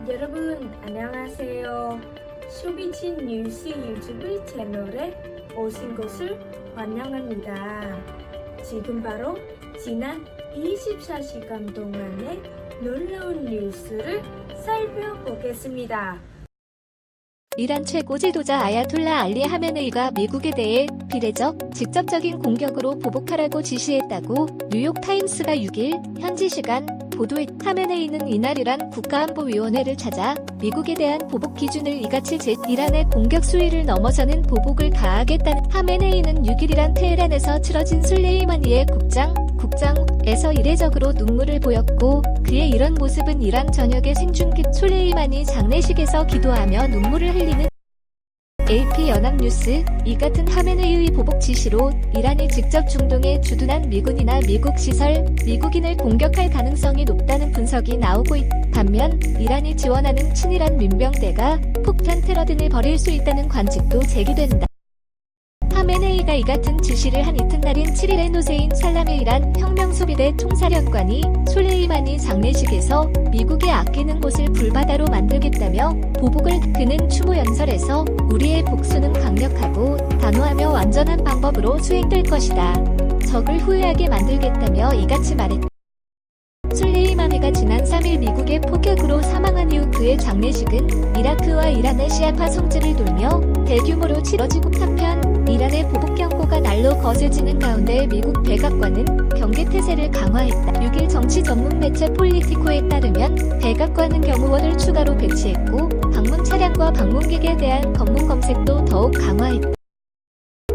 여러분 안녕하세요. 쇼비친 뉴스 유튜브 채널에 오신 것을 환영합니다. 지금 바로 지난 24시간 동안의 놀라운 뉴스를 살펴보겠습니다. 이란 최고 지도자 아야톨라 알리 하메네이가 미국에 대해 비례적, 직접적인 공격으로 보복하라고 지시했다고 뉴욕타임스가 6일 현지 시간 보도했다. 하메네이는 이날 이란 국가안보위원회를 찾아 미국에 대한 보복 기준을 이같이 이란의 공격 수위를 넘어서는 보복을 가하겠다는. 하메네이는 6일 이란 테헤란에서 치러진 술레이마니의 국장에서 이례적으로 눈물을 보였고, 그의 이런 모습은 이란 전역의 생중계 술레이마니 장례식에서 기도하며 눈물을 흘리는 AP 연합뉴스. 이 같은 하메네이의 보복 지시로 이란이 직접 중동에 주둔한 미군이나 미국 시설, 미국인을 공격할 가능성이 높다는 분석이 나오고 있다. 반면 이란이 지원하는 친이란 민병대가 폭탄 테러 등을 벌일 수 있다는 관측도 제기된다. 하메네이가 이 같은 지시를 한 이튿날인 7일에 노세인 살라메 이란 혁명수비대 총사령관이 술레이마니 장례식에서 미국이 아끼는 곳을 불바다로 만들겠다며 보복을. 그는 추모 연설에서 우리의 복수는 강력하고 단호하며 완전한 방법으로 수행될 것이다. 적을 후회하게 만들겠다며 이같이 말했다. 술레이마니가 지난 3일 미국의 폭격으로 사망한 이후 그의 장례식은 이라크와 이란의 시아파 성지를 돌며 대규모로 치러지고, 한편 이란의 보복 경고가 날로 거세지는 가운데 미국 백악관은 경계태세를 강화했다. 6일 정치 전문 매체 폴리티코에 따르면 백악관은 경호원을 추가로 배치했고, 방문 차량과 방문객에 대한 검문 검색도 더욱 강화했다.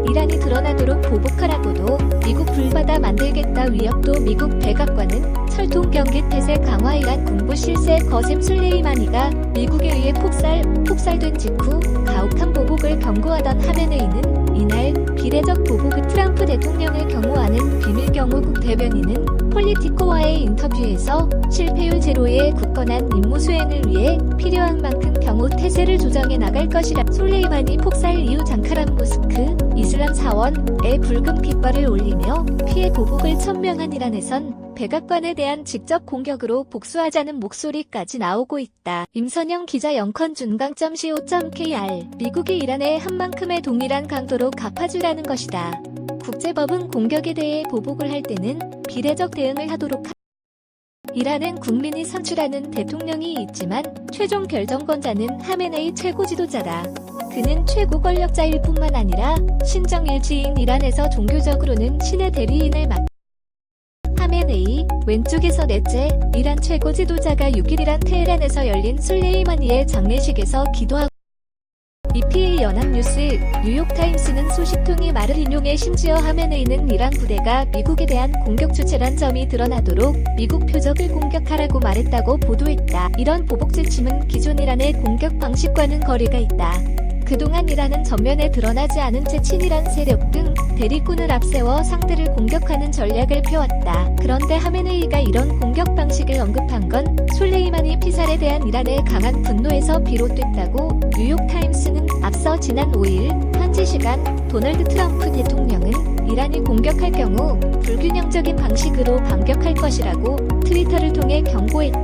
이란이 드러나도록 보복하라고도 미국 불바다 만들겠다 위협도. 미국 백악관은 철통 경계태세 강화 이란 군부 실세 거셈 술레이마니가 미국에 의해 폭살된 직후 가혹한 보복을 경고하던 하메네이는 이날 비례적 보복을 트럼프 대통령을 경호하는 비밀경호국 대변인은 폴리티코와의 인터뷰에서 실패율 제로의 굳건한 임무 수행을 위해 필요한 만큼 경호 태세를 조정해 나갈 것이라. 술레이마니 폭살 이후 장카란 모스크 이슬람 사원에 붉은 깃발을 올리며 피해 보복을 천명한 이란에선 백악관에 대한 직접 공격으로 복수하자는 목소리까지 나오고 있다. 임선영 기자 영컨준강.co.kr. 미국이 이란에 한 만큼의 동일한 강도로 갚아주라는 것이다. 국제법은 공격에 대해 보복을 할 때는 비례적 대응을 하도록 이란은 국민이 선출하는 대통령이 있지만 최종 결정권자는 하메네이 최고 지도자다. 그는 최고 권력자일 뿐만 아니라 신정일치인 이란에서 종교적으로는 신의 대리인을 맡다. 하메네이, 왼쪽에서 넷째, 이란 최고 지도자가 6일 이란 테헤란에서 열린 술레이마니의 장례식에서 기도하고. EPA 연합뉴스. 뉴욕타임스는 소식통의 말을 인용해 심지어 하메네이는 이란 부대가 미국에 대한 공격 주체란 점이 드러나도록 미국 표적을 공격하라고 말했다고 보도했다. 이런 보복 지침은 기존 이란의 공격 방식과는 거리가 있다. 그동안 이란은 전면에 드러나지 않은 채 친이란 세력 등 대리꾼을 앞세워 상대를 공격하는 전략을 펴왔다. 그런데 하메네이가 이런 공격 방식을 언급한 건 술레이마니 피살에 대한 이란의 강한 분노에서 비롯됐다고 뉴욕타임스는 앞서 지난 5일 현지 시간 도널드 트럼프 대통령은 이란이 공격할 경우 불균형적인 방식으로 반격할 것이라고 트위터를 통해 경고했다.